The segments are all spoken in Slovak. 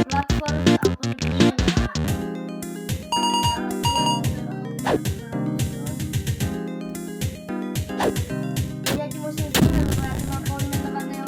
platformy, a potem ja ci muszę zrobić, bo ja chyba poimenowanego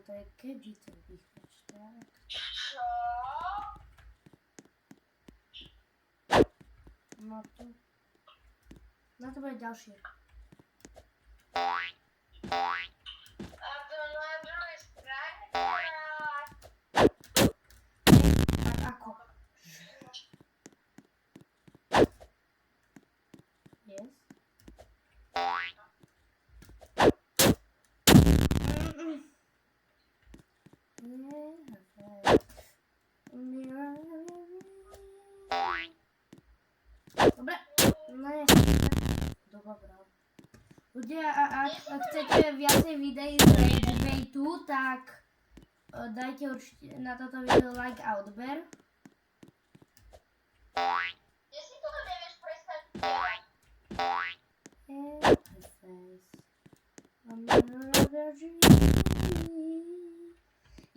to je kedy to bych tak. No to bude ďalšie. A to na druhej strane? Tak ako? Yes. Dobre, no nie dobra. Ľudia, ak chcete viacej videí z Rage Baitu, tak dajte určite na toto video like a odber. Kde si to nevieš prestať?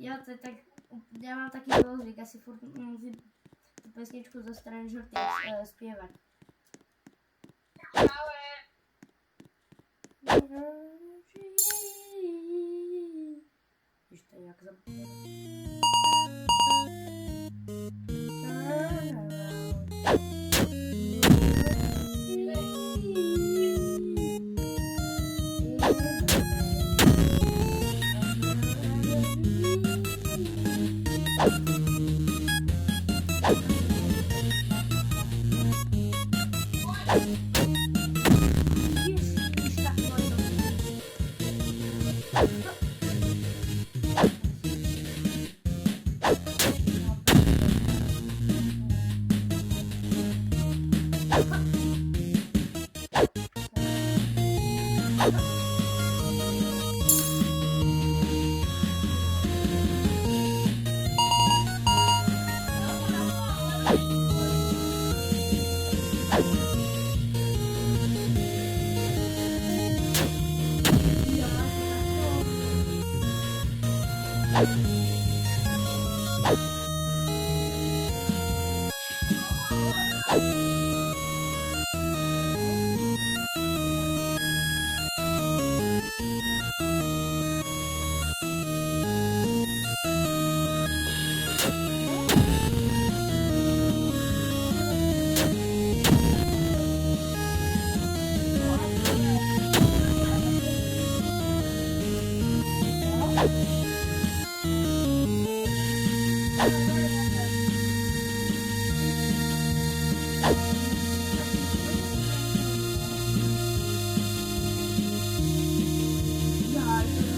Ja to je tak, ja mám taký zlozvyk, asi furt musím tú pesničku zo Stranger Things spievať. Ale... Víš to jak za...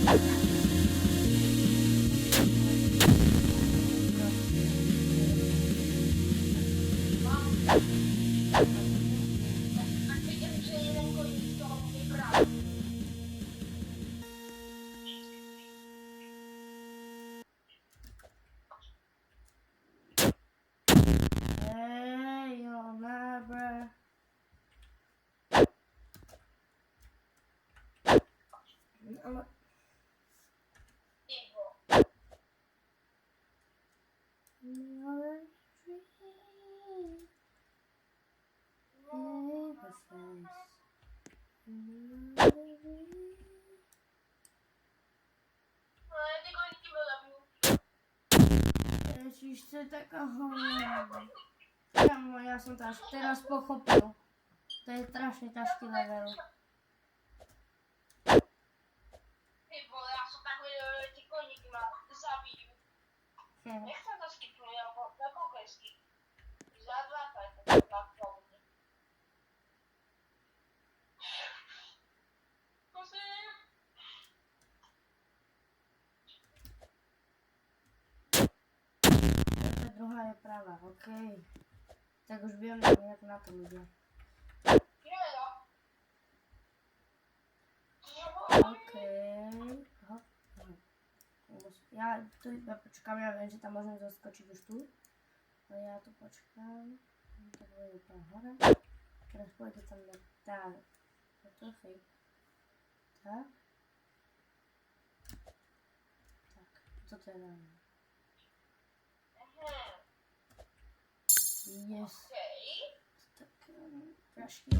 A wiedziałem, że jeden konik to nie brał. Hey, you'll never. No, Piwo. your dream. Paper face. Ale tego nikt nie robił. Jeśli chcę taka cholera. Ja moja są teraz pochopił. To jest strasznie ciężki level. Piwo, ja są tak ci konik ma zabił. Hmm. Nie chcę to skipuję, bo na kogo jest skip? Za dwa to jest tak powodnie. To druga jest prawa, okej. Tak już wiem, jak na to ludzie. Okej. Hop, hop. Ja tu poczekam, ja wiem, że tam można zaskoczyć już tu. To ja tu poczekam. To było tam chore. Teraz pójdę tam na tak. No to fake. Tak? Tak. Co to ja mam? Jest. Tak. Strasznie.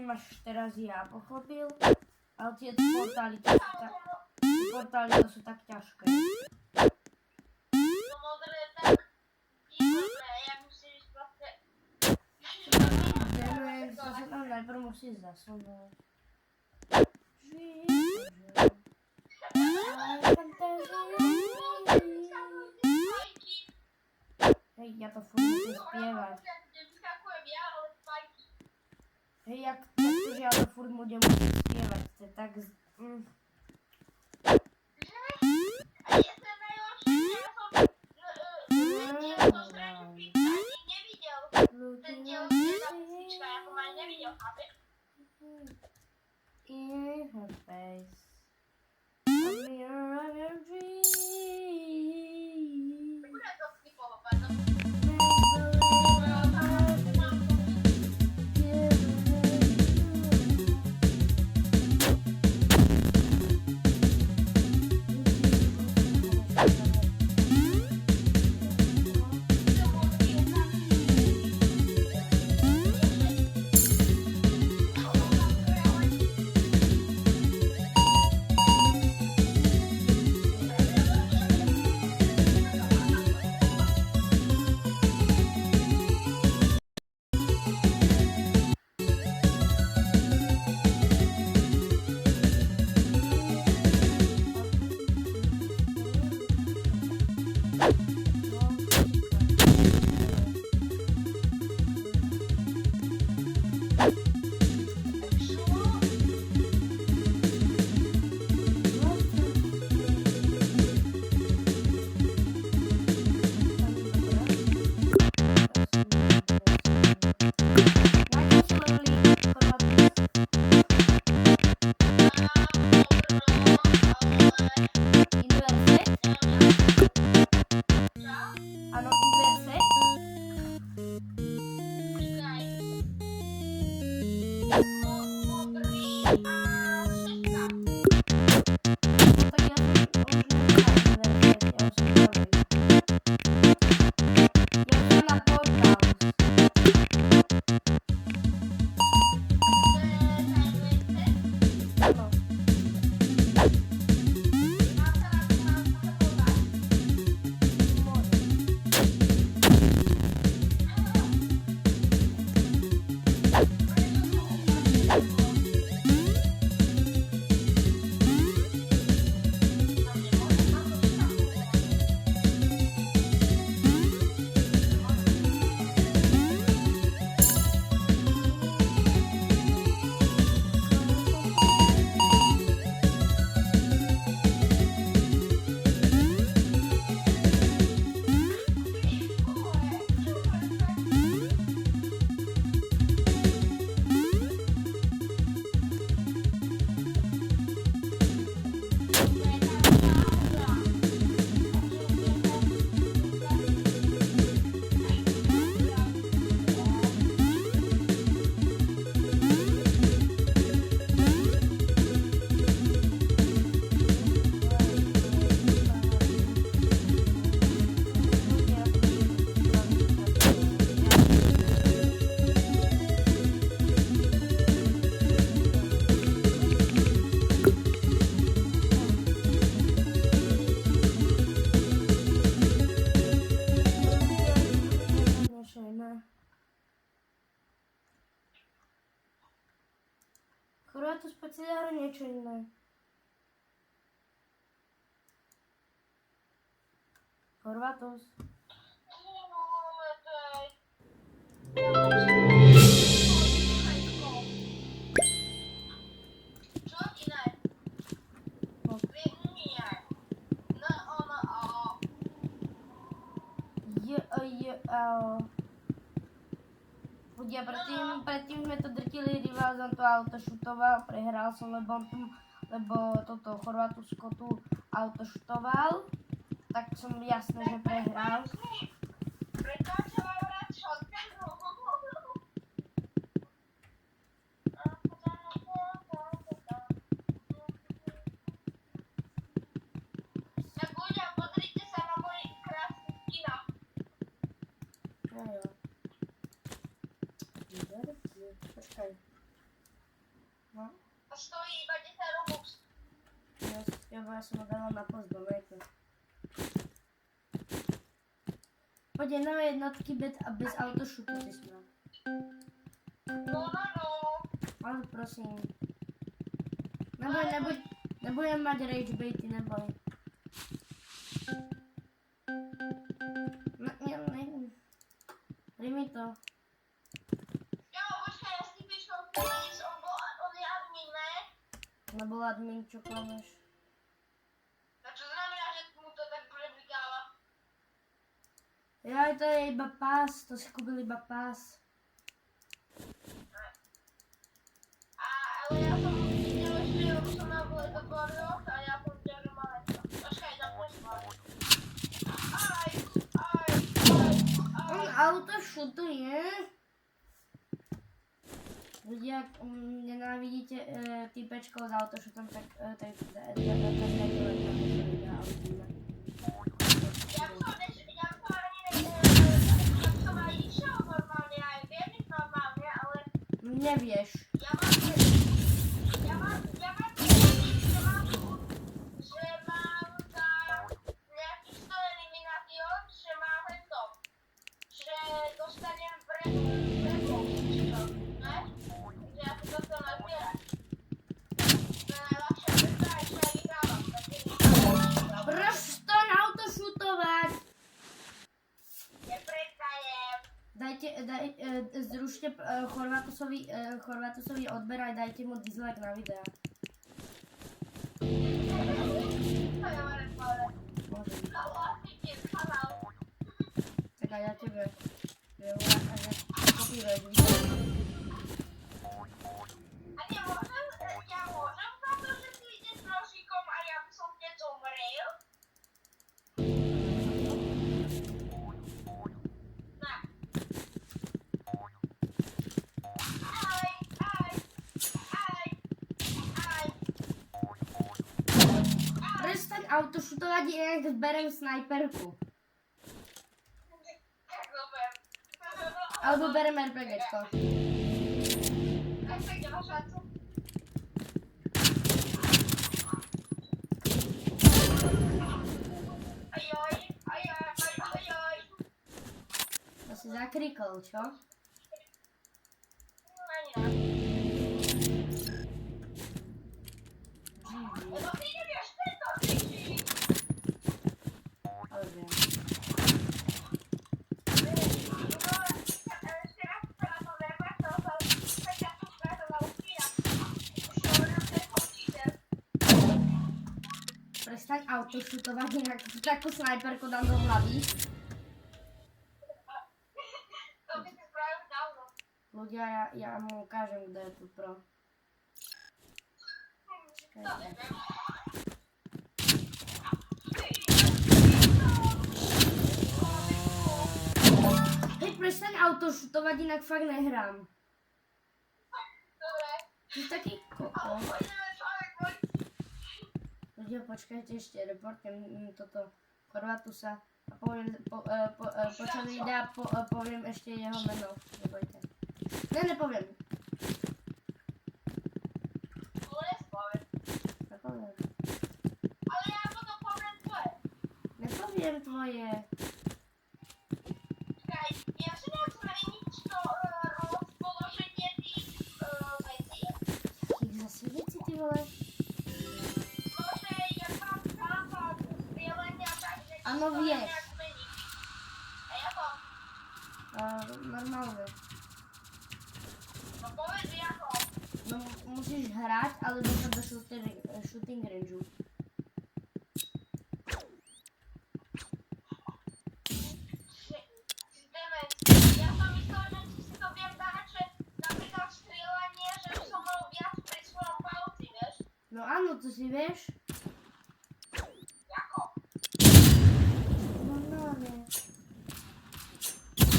Masz teraz ja pochopił, a te portali to są tak, portali to są tak ciężkie. No może tak piwo, ja muszę już trochę... No, najpierw musisz zasunąć. Hej, ja to muszę śpiewać. Hej, jak to, że ja to furmu nie muszę śpiewać, to tak z... A jestem najlepszy, ja to zdradził pizza i nie widział. Ten dział nie zapisniczka, ja to ma nie widział, a ty... In her face, a mirror of your dream. W ogóle to sklipowo bardzo. No. Mám sa na to podať. Chorvatus, poď si zahrať niečo iné. Chorvatus. Čo iné? Nie. No, ono, Ľudia, predtým sme to drtili, rival som to autošutoval, prehral som, lebo toto Chorvatusko tu autošutoval, tak som jasné, že prehral. Pretože Laura shotgun. Tak ľudia, pozrite sa na môj krásny kino. Jo. Počkaj. No, A stojí iba 10 robux. ja som ho dala na post do vejtu. Poď nové jednotky bez autošutu si sme. No. Ale prosím. Nebudem mať rage baity, neboj. Primi to. Jo, počkaj, ja si píšem please, on je admin, ne? Nebol admin, čo klameš. A čo znamená, že mu to tak preblikáva? Jaj, to je iba pás, to si kúpil iba pás. Ale ja som videl ešte, lebo som mal boli do Bordoch a ja som videl, že má lepšie. Počkaj, dám poslať. On autošutuje. Ľudia, ak nenávidíte týpečkov s autošutom, tak dajte len na video. Ja som aj išiel normálne, aj viem ísť normálne, ale Nevieš. ja mám že mám za nejakých 100 eliminácií, že mám tento, že dostanem preto, ne? Takže ja si to chcem nazbierať. To je najľahšia cesta, ešte aj vyhrávam, takže vyhrávam. Prosto autošutovať. Neprestajem. Zrušte Chorvatusovi odber a dajte mu dislike na videa. To je len pole. Môže byť. No, vlastne tiež kanál. Tak a ja tebe. Kopíruješ video. A nemôžem, ja môžem za to, že ty ideš s nožíkom a ja by som hneď zomrel? Ne. Aj. Prestaň autošutovať, inak zberem snajperku. Tak dober. Alebo berem RPGčko. Aj tak nemáš šancu. zakrikol, čo? Ani raz. Lebo ty nevieš tento kričí. Ale viem. Ešte raz sa na to vermať, to sa Peťa tu stratoval chvíľa. Už hovoril, že je počíter. Prestaň autošutovať, inak takú snajperku dám do hlavy. To by si spravil dávno. Ľudia, ja mu ukážem, kto je tu pro. To neviem. Hej, prestaň autošutovať, inak fakt nehrám. Dobre. Ty si taký koko. Poďme človek, poď. Ľudia, počkajte ešte, reportujem toto Chorvatusa a poviem, počas videa poviem ešte jeho meno. Nebojte. Nepoviem. Poviem. Nepoviem. Ale ja potom poviem tvoje. Nepoviem tvoje. Čakaj, ja si nechcem zmeniť to rozpoloženie tých vecí. Ich zase veci, ty vole. Môže, ja mám západ strieľania, takže ti Áno, to vieš. nejak zmení. A ja to, Normálne. no povedz ako. No musíš hrať, ale dostať do shooting rangeu. Ja som myslel, že si to viem dať, že napríklad strieľanie, že by som mal viac pri svojom palci, vieš? No áno, to si vieš. Ako? Normálne.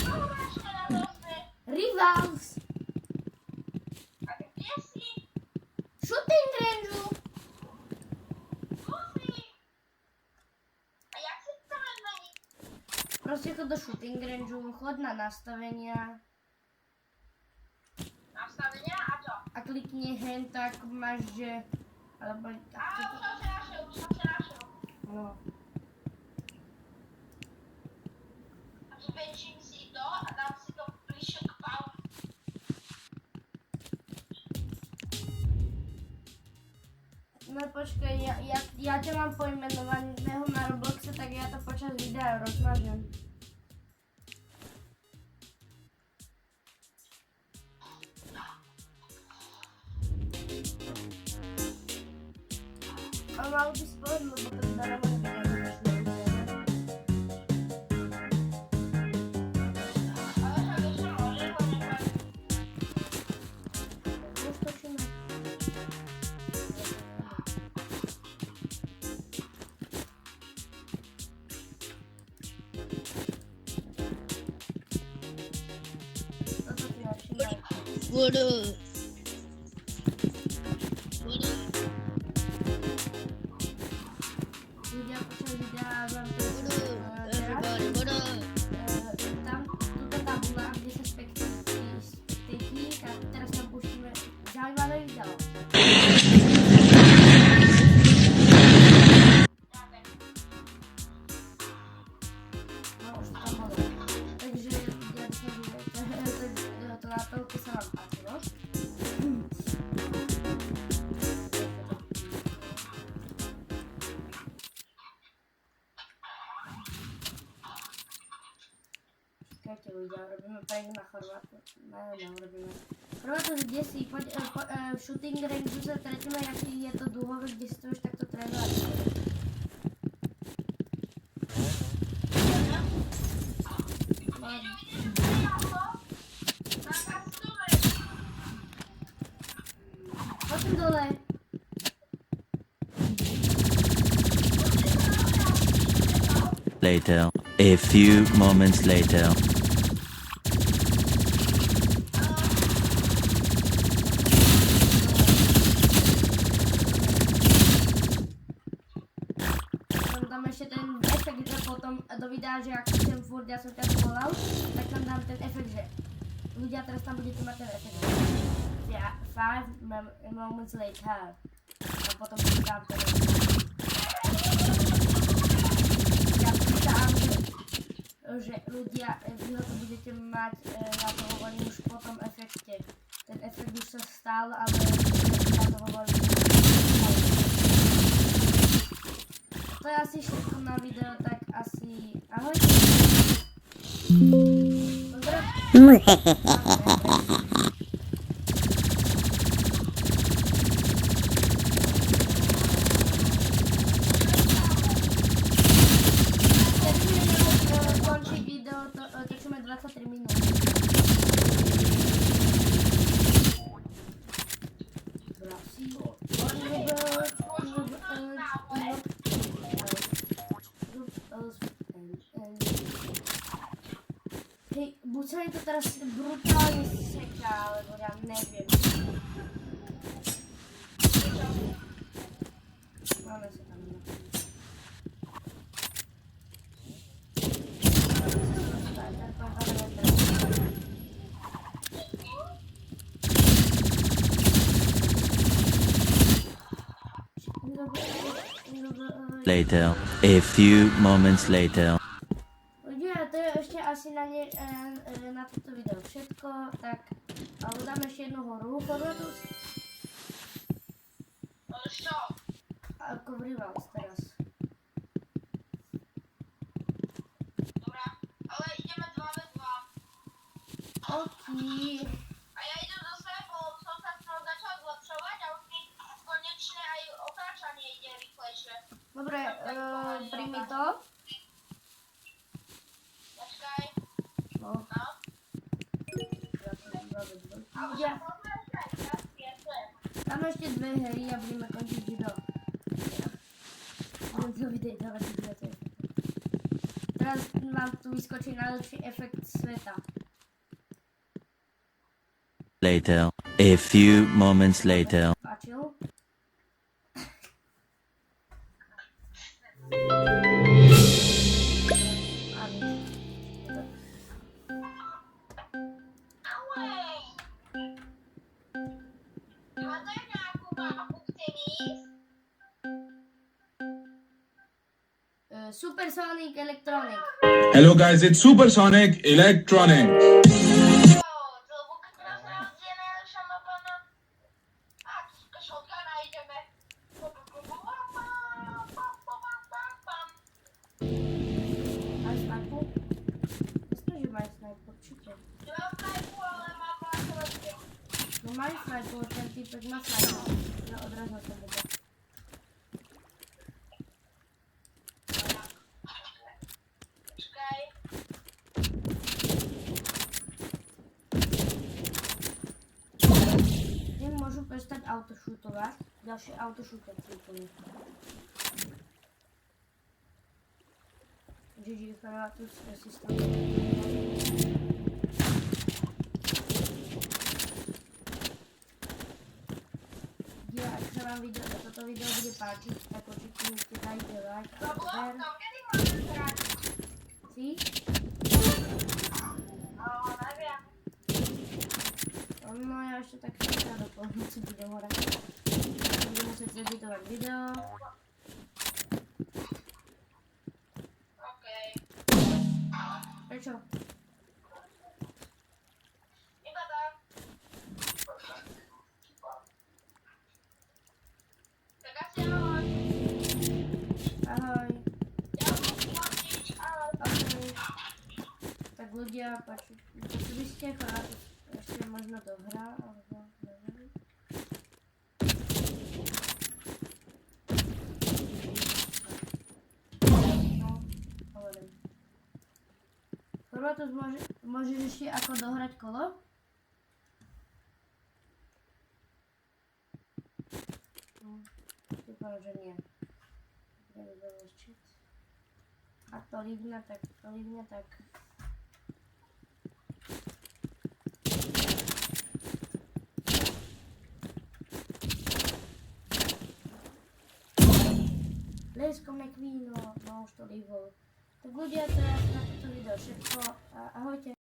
No máš teda dosť. Rivals! A kde si? Shooting rangeu! Musí. A jak si to chceme zmeniť? Proste chod do shooting rangeu, chod na nastavenia Nastavenia a čo? a klikni hen tak máš, že... Alebo... Á, už som si našiel. No. A zväčším si to a dám si to bližšie k palcu. No počkaj, ja ťa mám poimenovaného na Robloxe, tak ja to počas videa rozmažem. Ale malo by spovedlo, lebo to dará moje videa nezačne. Ale však ešte môžeš ho nechať. Už točíme. Toto si všimaj. What up? Ľudia počas videa vám to What up? teraz. Everybody, what up? Tam túto tabula, kde sa spektatí, tak teraz tam pustíme zaujímavé video. No už to tam bolo. Takže ja dúfam, že to nápelku sa vám páčilo. Čakajte ľudia, robíme projekt na Chorvátu. Neurobíme. Chorvátu, kde si, poď, v shooting range sa stretneme, aký je to dúhové, kde si to už takto trénovať. Poďme dole. Later. A few moments later. Tam ešte ten efekt, že potom do videa, že ak chcem furt, ja som ťa volal, tak tam dám ten efekt, že ľudia teraz tam budete mať ten efekt, že 5 moments later. A potom dám ten efekt. Ja pýtam, že že ľudia, vy ho to budete mať, ja to hovorím už po tom efekte. Ten efekt už sa stal, ale ja to hovorím. To je asi všetko na video, tak asi ahojte. Dobre? Končiť video, točíme 23 minút. Hej, buď sa mi to teraz brutálne seká, alebo ja neviem. Máme sa tam. Later. A few moments later. Ľudia, to je ešte asi na toto video všetko, tak ale dáme ešte jednu horu, Forvatus. Čo? Ako v Rivals teraz. Dobrá, ale ideme 2v2. OK. A ja idem do svojho, som sa s ňou začal zlepšovať a už mi konečne aj otáčanie ide rýchlejšie. Dobre, príjmi to. Počkaj. No. No. Ľudia, tam ešte dve hry a budeme končiť video. Budem to vidieť dávať video. Teraz vám tu vyskočí najlepší efekt sveta. Later. A few moments later. Páčil? Supersonic Electronic. Hello guys, it's Supersonic Electronics. Máš sniper? Myslím, že máš sniper, určite. No máš sniper, ten typek má sniper. No odraz na to bude. Tým môžu prestať autošutovať. Ďalšie autošuter úplne. GG Forvatus systém. Ja, ak sa vám toto video bude páčiť, tak určite dajte like a share. Si? No ja ešte tak čaká do polnoci budem hrať. Budem musieť zeditovať video. Prečo? Iba tak. Tak asi ahoj. Ahoj. Ja musím končiť, ahoj. Ahoj. Tak ľudia, počuli ste, Forvatus ešte možno dohrá, alebo neviem. No, hovorím. Forvatus, môžeš ešte ako dohrať kolo? Dúfam, že nie. Budem zaučiť. Ak to líbne, tak to líbne, tak... Lesko McVino, no už to líbilo. Tak ľudia, to je na toto video všetko a ahojte.